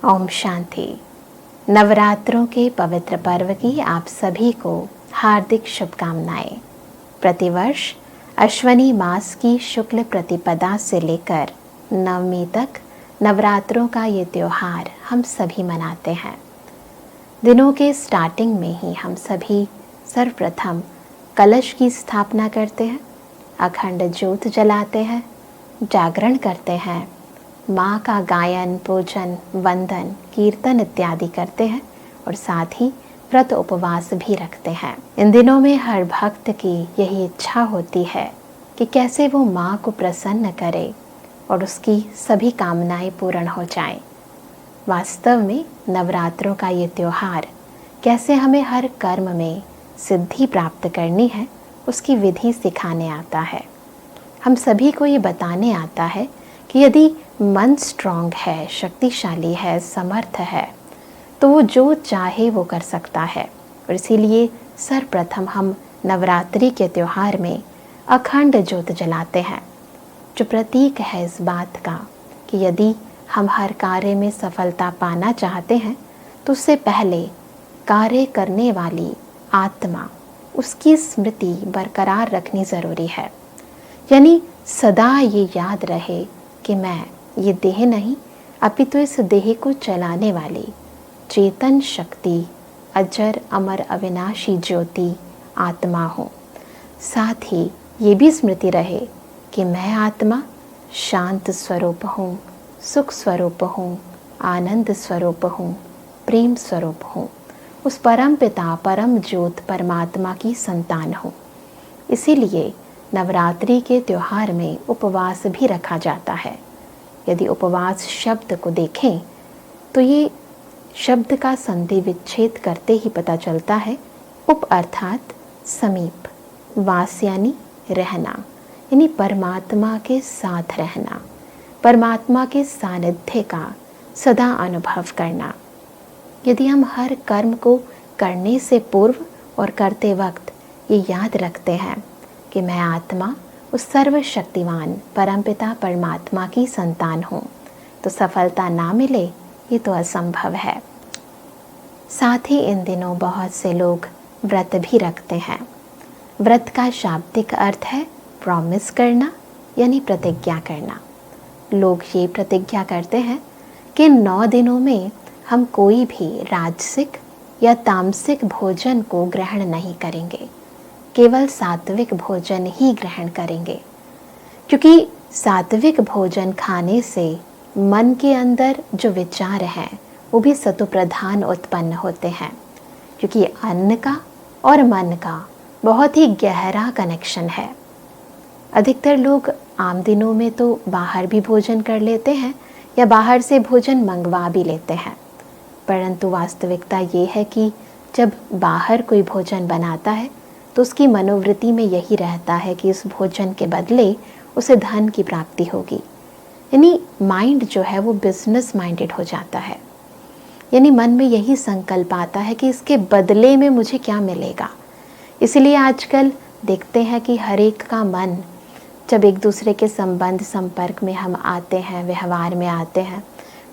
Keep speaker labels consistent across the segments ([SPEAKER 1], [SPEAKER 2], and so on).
[SPEAKER 1] ओम शांति। नवरात्रों के पवित्र पर्व की आप सभी को हार्दिक शुभकामनाएं। प्रतिवर्ष अश्वनी मास की शुक्ल प्रतिपदा से लेकर नवमी तक नवरात्रों का ये त्यौहार हम सभी मनाते हैं। दिनों के स्टार्टिंग में ही हम सभी सर्वप्रथम कलश की स्थापना करते हैं, अखंड ज्योत जलाते हैं, जागरण करते हैं, माँ का गायन, पूजन, वंदन, कीर्तन इत्यादि करते हैं और साथ ही व्रत उपवास भी रखते हैं। इन दिनों में हर भक्त की यही इच्छा होती है कि कैसे वो माँ को प्रसन्न करे और उसकी सभी कामनाएं पूर्ण हो जाएं। वास्तव में नवरात्रों का ये त्यौहार कैसे हमें हर कर्म में सिद्धि प्राप्त करनी है उसकी विधि सिखाने आता है। हम सभी को ये बताने आता है कि यदि मन स्ट्रांग है, शक्तिशाली है, समर्थ है, तो वो जो चाहे वो कर सकता है। और इसीलिए सर्वप्रथम हम नवरात्रि के त्यौहार में अखंड ज्योत जलाते हैं, जो प्रतीक है इस बात का कि यदि हम हर कार्य में सफलता पाना चाहते हैं तो उससे पहले कार्य करने वाली आत्मा, उसकी स्मृति बरकरार रखनी ज़रूरी है। यानी सदा ये याद रहे कि मैं ये देह नहीं अपितु इस देह को चलाने वाली चेतन शक्ति, अजर अमर अविनाशी ज्योति आत्मा हूँ। साथ ही ये भी स्मृति रहे कि मैं आत्मा शांत स्वरूप हूँ, सुख स्वरूप हूँ, आनंद स्वरूप हूँ, प्रेम स्वरूप हूँ, उस परम पिता परम ज्योत परमात्मा की संतान हूँ। इसीलिए नवरात्रि के त्यौहार में उपवास भी रखा जाता है। यदि उपवास शब्द को देखें तो ये शब्द का संधि विच्छेद करते ही पता चलता है। उप अर्थात समीप, वास यानी रहना, यानी परमात्मा के साथ रहना, परमात्मा के सानिध्य का सदा अनुभव करना। यदि हम हर कर्म को करने से पूर्व और करते वक्त ये याद रखते हैं कि मैं आत्मा उस सर्वशक्तिवान परमपिता परमात्मा की संतान हूँ, तो सफलता ना मिले ये तो असंभव है। साथ ही इन दिनों बहुत से लोग व्रत भी रखते हैं। व्रत का शाब्दिक अर्थ है प्रॉमिस करना, यानी प्रतिज्ञा करना। लोग ये प्रतिज्ञा करते हैं कि 9 दिनों में हम कोई भी राजसिक या तामसिक भोजन को ग्रहण नहीं करेंगे, केवल सात्विक भोजन ही ग्रहण करेंगे। क्योंकि सात्विक भोजन खाने से मन के अंदर जो विचार हैं वो भी सत्वप्रधान उत्पन्न होते हैं। क्योंकि अन्न का और मन का बहुत ही गहरा कनेक्शन है। अधिकतर लोग आम दिनों में तो बाहर भी भोजन कर लेते हैं या बाहर से भोजन मंगवा भी लेते हैं, परंतु वास्तविकता ये है कि जब बाहर कोई भोजन बनाता है तो उसकी मनोवृत्ति में यही रहता है कि इस भोजन के बदले उसे धन की प्राप्ति होगी। यानी माइंड जो है वो बिजनेस माइंडेड हो जाता है। यानी मन में यही संकल्प आता है कि इसके बदले में मुझे क्या मिलेगा। इसलिए आजकल देखते हैं कि हर एक का मन, जब एक दूसरे के संबंध संपर्क में हम आते हैं, व्यवहार में आते हैं,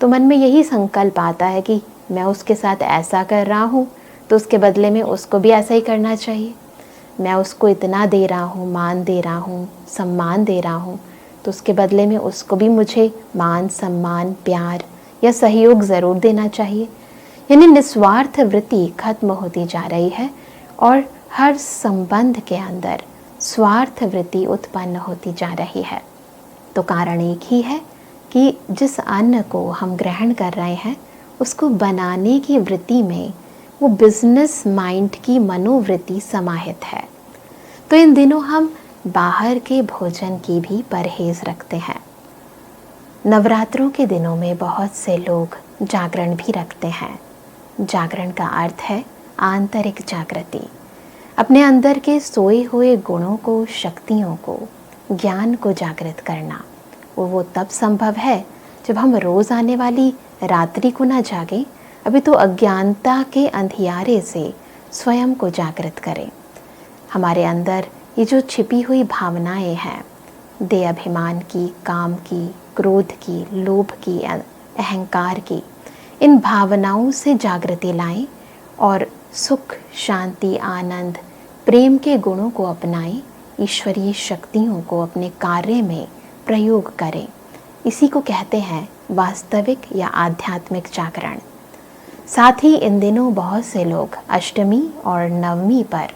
[SPEAKER 1] तो मन में यही संकल्प आता है कि मैं उसके साथ ऐसा कर रहा हूँ तो उसके बदले में उसको भी ऐसा ही करना चाहिए। मैं उसको इतना दे रहा हूँ, मान दे रहा हूँ, सम्मान दे रहा हूँ, तो उसके बदले में उसको भी मुझे मान, सम्मान, प्यार या सहयोग ज़रूर देना चाहिए। यानी निस्वार्थ वृत्ति खत्म होती जा रही है और हर संबंध के अंदर स्वार्थ वृत्ति उत्पन्न होती जा रही है। तो कारण एक ही है कि जिस अन्न को हम ग्रहण कर रहे हैं उसको बनाने की वृत्ति में वो बिजनेस माइंड की मनोवृत्ति समाहित है। तो इन दिनों हम बाहर के भोजन की भी परहेज रखते हैं। नवरात्रों के दिनों में बहुत से लोग जागरण भी रखते हैं। जागरण का अर्थ है आंतरिक जागृति, अपने अंदर के सोए हुए गुणों को, शक्तियों को, ज्ञान को जागृत करना। वो तब संभव है जब हम रोज़ आने वाली रात्रि को ना जागें, अभी तो अज्ञानता के अंधियारे से स्वयं को जागृत करें। हमारे अंदर ये जो छिपी हुई भावनाएं हैं, देह अभिमान की, काम की, क्रोध की, लोभ की, अहंकार की, इन भावनाओं से जागृति लाएं और सुख, शांति, आनंद, प्रेम के गुणों को अपनाएं, ईश्वरीय शक्तियों को अपने कार्य में प्रयोग करें। इसी को कहते हैं वास्तविक या आध्यात्मिक जागरण। साथ ही इन दिनों बहुत से लोग अष्टमी और नवमी पर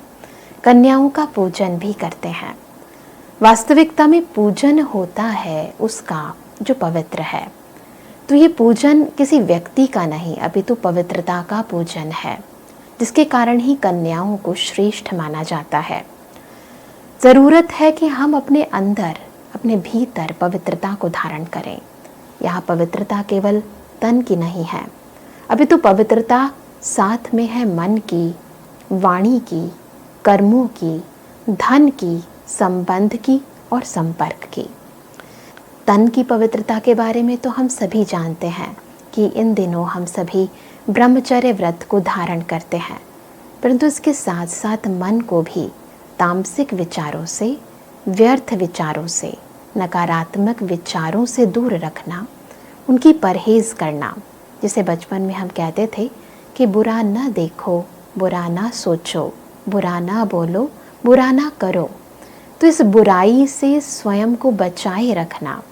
[SPEAKER 1] कन्याओं का पूजन भी करते हैं। वास्तविकता में पूजन होता है उसका जो पवित्र है। तो ये पूजन किसी व्यक्ति का नहीं, अपितु पवित्रता का पूजन है, जिसके कारण ही कन्याओं को श्रेष्ठ माना जाता है। ज़रूरत है कि हम अपने अंदर, अपने भीतर पवित्रता को धारण करें। यहाँ पवित्रता केवल तन की नहीं है, अपितु पवित्रता साथ में है मन की, वाणी की, कर्मों की, धन की, संबंध की और संपर्क की। तन की पवित्रता के बारे में तो हम सभी जानते हैं कि इन दिनों हम सभी ब्रह्मचर्य व्रत को धारण करते हैं, परंतु इसके साथ साथ मन को भी तामसिक विचारों से, व्यर्थ विचारों से, नकारात्मक विचारों से दूर रखना, उनकी परहेज करना। जिसे बचपन में हम कहते थे कि बुरा न देखो, बुरा ना सोचो, बुरा ना बोलो, बुरा ना करो। तो इस बुराई से स्वयं को बचाए रखना,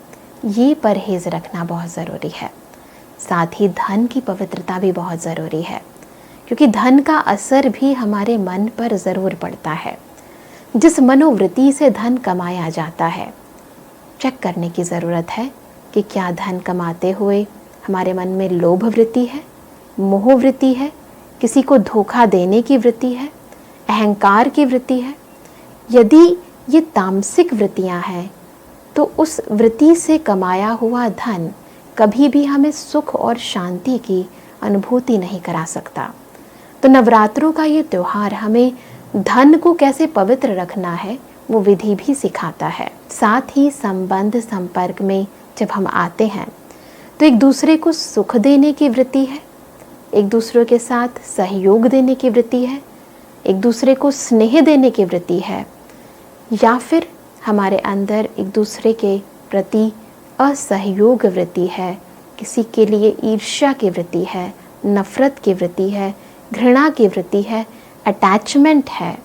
[SPEAKER 1] ये परहेज रखना बहुत ज़रूरी है। साथ ही धन की पवित्रता भी बहुत ज़रूरी है, क्योंकि धन का असर भी हमारे मन पर ज़रूर पड़ता है। जिस मनोवृत्ति से धन कमाया जाता है, चेक करने की ज़रूरत है कि क्या धन कमाते हुए हमारे मन में लोभ वृत्ति है, मोह वृत्ति है, किसी को धोखा देने की वृत्ति है, अहंकार की वृत्ति है। यदि ये तामसिक वृत्तियां हैं तो उस वृत्ति से कमाया हुआ धन कभी भी हमें सुख और शांति की अनुभूति नहीं करा सकता। तो नवरात्रों का ये त्यौहार हमें धन को कैसे पवित्र रखना है वो विधि भी सिखाता है। साथ ही संबंध, संपर्क में जब हम आते हैं तो एक दूसरे को सुख देने की वृत्ति है, एक दूसरे के साथ सहयोग देने की वृत्ति है, एक दूसरे को स्नेह देने की वृत्ति है, या फिर हमारे अंदर एक दूसरे के प्रति असहयोग वृत्ति है, किसी के लिए ईर्ष्या की वृत्ति है, नफरत की वृत्ति है, घृणा की वृत्ति है, अटैचमेंट है।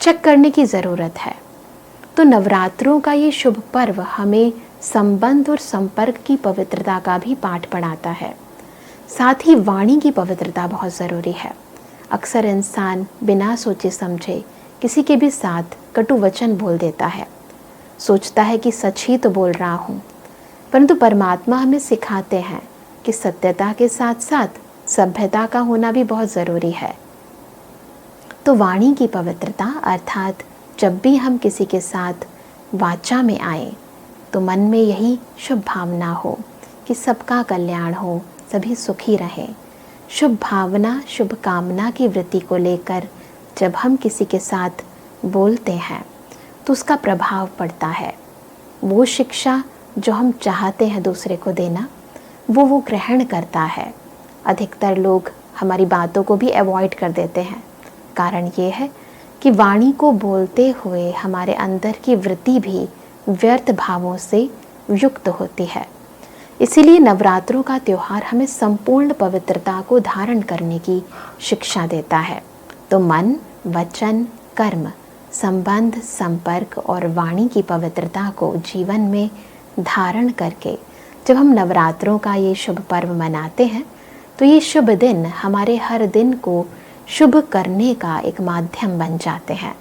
[SPEAKER 1] चेक करने की ज़रूरत है। तो नवरात्रों का ये शुभ पर्व हमें संबंध और संपर्क की पवित्रता का भी पाठ पढ़ाता है। साथ ही वाणी की पवित्रता बहुत ज़रूरी है। अक्सर इंसान बिना सोचे समझे किसी के भी साथ कटु वचन बोल देता है, सोचता है कि सच ही तो बोल रहा हूँ, परंतु परमात्मा हमें सिखाते हैं कि सत्यता के साथ साथ सभ्यता का होना भी बहुत ज़रूरी है। तो वाणी की पवित्रता अर्थात जब भी हम किसी के साथ वाचा में आए तो मन में यही शुभ भावना हो कि सबका कल्याण हो, सभी सुखी रहें। शुभ भावना, शुभ कामना की वृत्ति को लेकर जब हम किसी के साथ बोलते हैं तो उसका प्रभाव पड़ता है। वो शिक्षा जो हम चाहते हैं दूसरे को देना, वो ग्रहण करता है। अधिकतर लोग हमारी बातों को भी अवॉइड कर देते हैं। कारण ये है कि वाणी को बोलते हुए हमारे अंदर की वृत्ति भी व्यर्थ भावों से युक्त होती है। इसीलिए नवरात्रों का त्यौहार हमें संपूर्ण पवित्रता को धारण करने की शिक्षा देता है। तो मन, वचन, कर्म, संबंध, संपर्क और वाणी की पवित्रता को जीवन में धारण करके जब हम नवरात्रों का ये शुभ पर्व मनाते हैं तो ये शुभ दिन हमारे हर दिन को शुभ करने का एक माध्यम बन जाते हैं।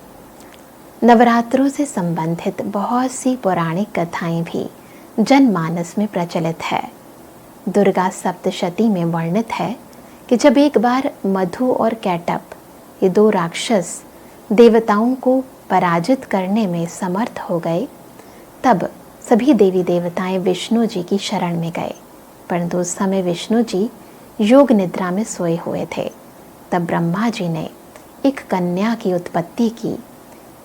[SPEAKER 1] नवरात्रों से संबंधित बहुत सी पौराणिक कथाएं भी जनमानस में प्रचलित है। दुर्गा सप्तशती में वर्णित है कि जब एक बार मधु और कैटप, ये दो राक्षस देवताओं को पराजित करने में समर्थ हो गए, तब सभी देवी देवताएं विष्णु जी की शरण में गए, परंतु उस समय विष्णु जी योग निद्रा में सोए हुए थे। तब ब्रह्मा जी ने एक कन्या की उत्पत्ति की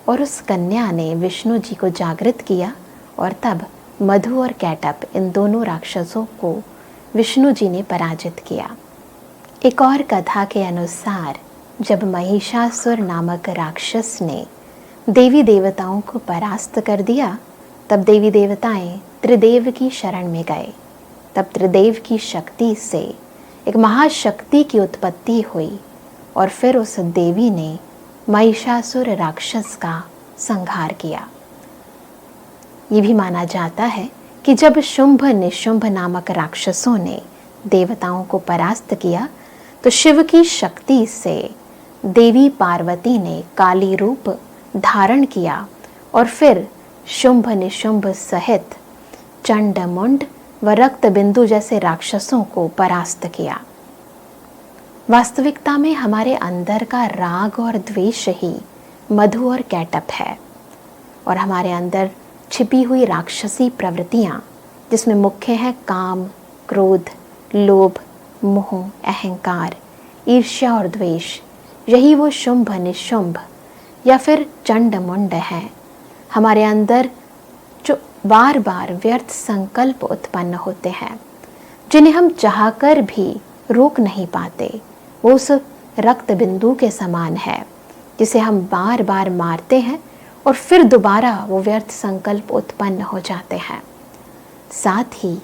[SPEAKER 1] और उस कन्या ने विष्णु जी को जागृत किया और तब मधु और कैटप, इन दोनों राक्षसों को विष्णु जी ने पराजित किया। एक और कथा के अनुसार जब महिषासुर नामक राक्षस ने देवी देवताओं को परास्त कर दिया, तब देवी देवताएं त्रिदेव की शरण में गए। तब त्रिदेव की शक्ति से एक महाशक्ति की उत्पत्ति हुई और फिर उस देवी ने महिषासुर राक्षस का संहार किया। ये भी माना जाता है कि जब शुंभ निशुंभ नामक राक्षसों ने देवताओं को परास्त किया तो शिव की शक्ति से देवी पार्वती ने काली रूप धारण किया और फिर शुंभ निशुंभ सहित चंड मुंड व रक्त बिंदु जैसे राक्षसों को परास्त किया। वास्तविकता में हमारे अंदर का राग और द्वेष ही मधु और कैटअप है और हमारे अंदर छिपी हुई राक्षसी प्रवृत्तियां, जिसमें मुख्य है काम, क्रोध, लोभ, मोह, अहंकार, ईर्ष्या और द्वेष, यही वो शुंभ निशुंभ या फिर चंड मुंड है हमारे अंदर जो बार बार व्यर्थ संकल्प उत्पन्न होते हैं, जिन्हें हम चाहकर भी रोक नहीं पाते। वो उस रक्त बिंदु के समान है जिसे हम बार बार मारते हैं और फिर दोबारा वो व्यर्थ संकल्प उत्पन्न हो जाते हैं। साथ ही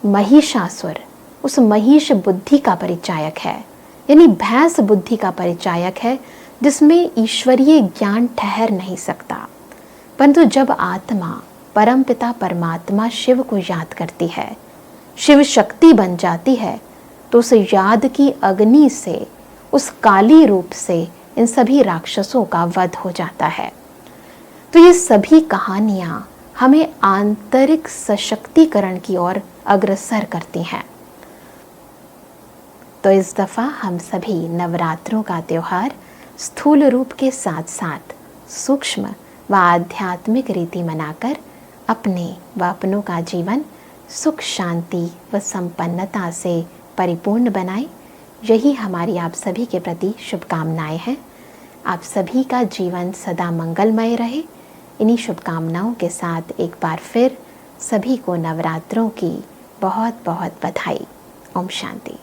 [SPEAKER 1] महिषासुर उस महिष बुद्धि का परिचायक है, यानी भैंस बुद्धि का परिचायक है, जिसमें ईश्वरीय ज्ञान ठहर नहीं सकता। परंतु जब आत्मा परमपिता परमात्मा शिव को याद करती है, शिव शक्ति बन जाती है, तो उस याद की अग्नि से, उस काली रूप से इन सभी राक्षसों का वध हो जाता है। तो ये सभी कहानियां हमें आंतरिक सशक्तिकरण की ओर अग्रसर करती हैं। तो इस दफा हम सभी नवरात्रों का त्योहार स्थूल रूप के साथ साथ सूक्ष्म व आध्यात्मिक रीति मनाकर अपने व अपनों का जीवन सुख, शांति व संपन्नता से परिपूर्ण बनाएं। यही हमारी आप सभी के प्रति शुभकामनाएं हैं। आप सभी का जीवन सदा मंगलमय रहे। इन्हीं शुभकामनाओं के साथ एक बार फिर सभी को नवरात्रों की बहुत बहुत बधाई। ओम शांति।